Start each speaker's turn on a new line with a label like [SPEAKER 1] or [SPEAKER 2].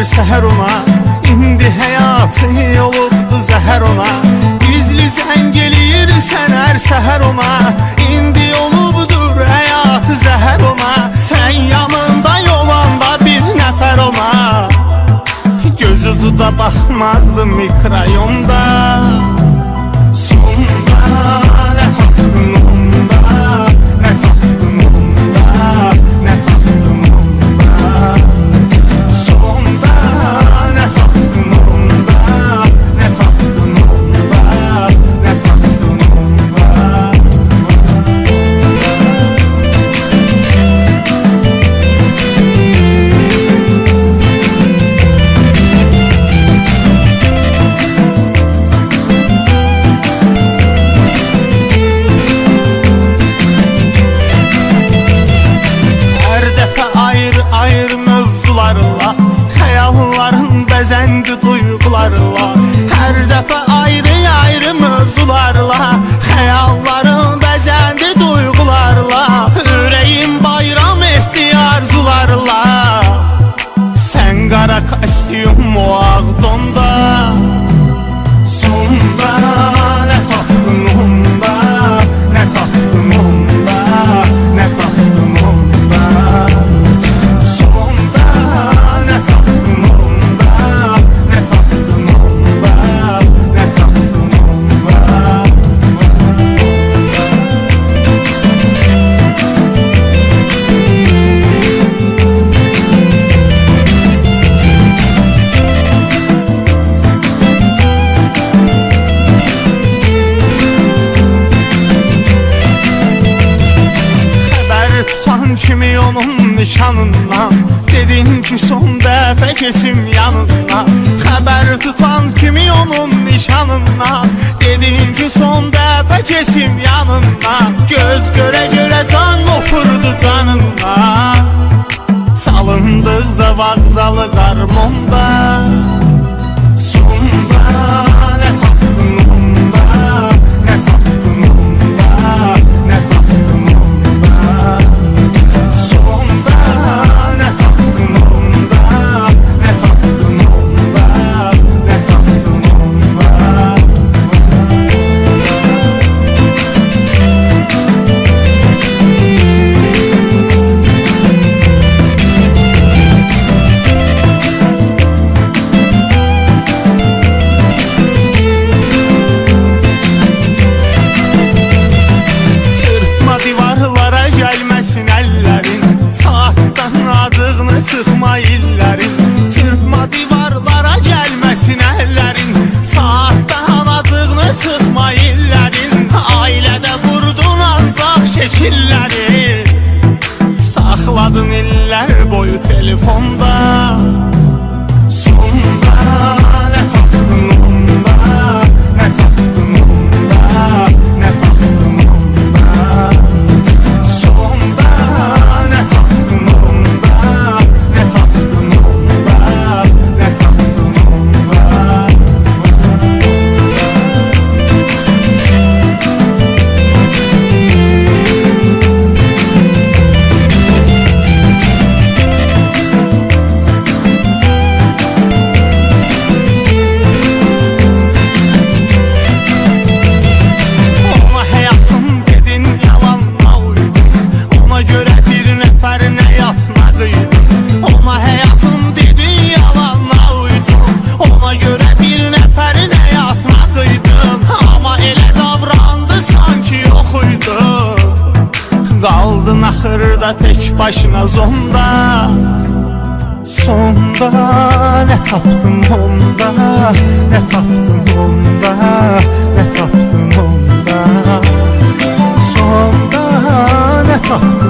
[SPEAKER 1] səhər ona, indi həyatı olubdu zəhər ona. Gizli zəng eləyirsən hər səhər ona, indi olubdur həyatı zəhər ona. Sən yanında yolanda bir nəfər ona, gözü duda baxmazdı mikrayonda. Sonda nə tapdın onda, nə tapdın onda, nə tapdın onda. Sonda nə tapdın onda, nə tapdın onda, nə tapdın onda. Ayrı mövzularla xəyalların bəzəndi duyğularla. Hər dəfə ayrı mövzularla xəyalların bəzəndi duyğularla. Ürəyim bayram etdi arzularla. Sən qara kostyum o ağ donda. Sonda nə tapdın onda, nə tapdın onda, nə tapdın onda. Sonda nə tapdın onda, nə tapdın onda, nə tapdın onda. Xəbər tutan kimi onun nişanından, dedin ki son dəfə kesim yanından. Xəbər tutan kimi onun nişanından, dedin ki son dəfə kesim yanından. Göz görə görə can qopurdu canından, çalındıqca vağzalı qarmonda. Sonda nə tapdın onda, nə tapdın onda, nə tapdın onda. Sonda nə tapdın onda, nə tapdın onda, nə tapdın onda. Çırpma divarlara gəlməsin əllərin, saatdan adığını çıxma illərin. Çırpma divarlara gəlməsin əllərin, saatdan adığını çıxma illərin. Ailədə vurdun ancaq şəkilləri, saxladın illər boyu telefonda. Sonda nə tapdın onda, nə tapdın onda, nə tapdın onda. Sonda nə tapdın onda, nə tapdın onda, nə tapdın onda. Ona həyatım dedin yalanla uydun, ona görə bir nəfərin həyatına qıydın. Ona həyatım dedin yalanla uydun, ona görə bir nəfərin həyatına qıydın. Amma elə davrandı sanki yox uydun, qaldın axırda tək başına zonda. Sonda nə tapdın onda, nə tapdın onda, nə tapdın onda. Sonda nə tapdın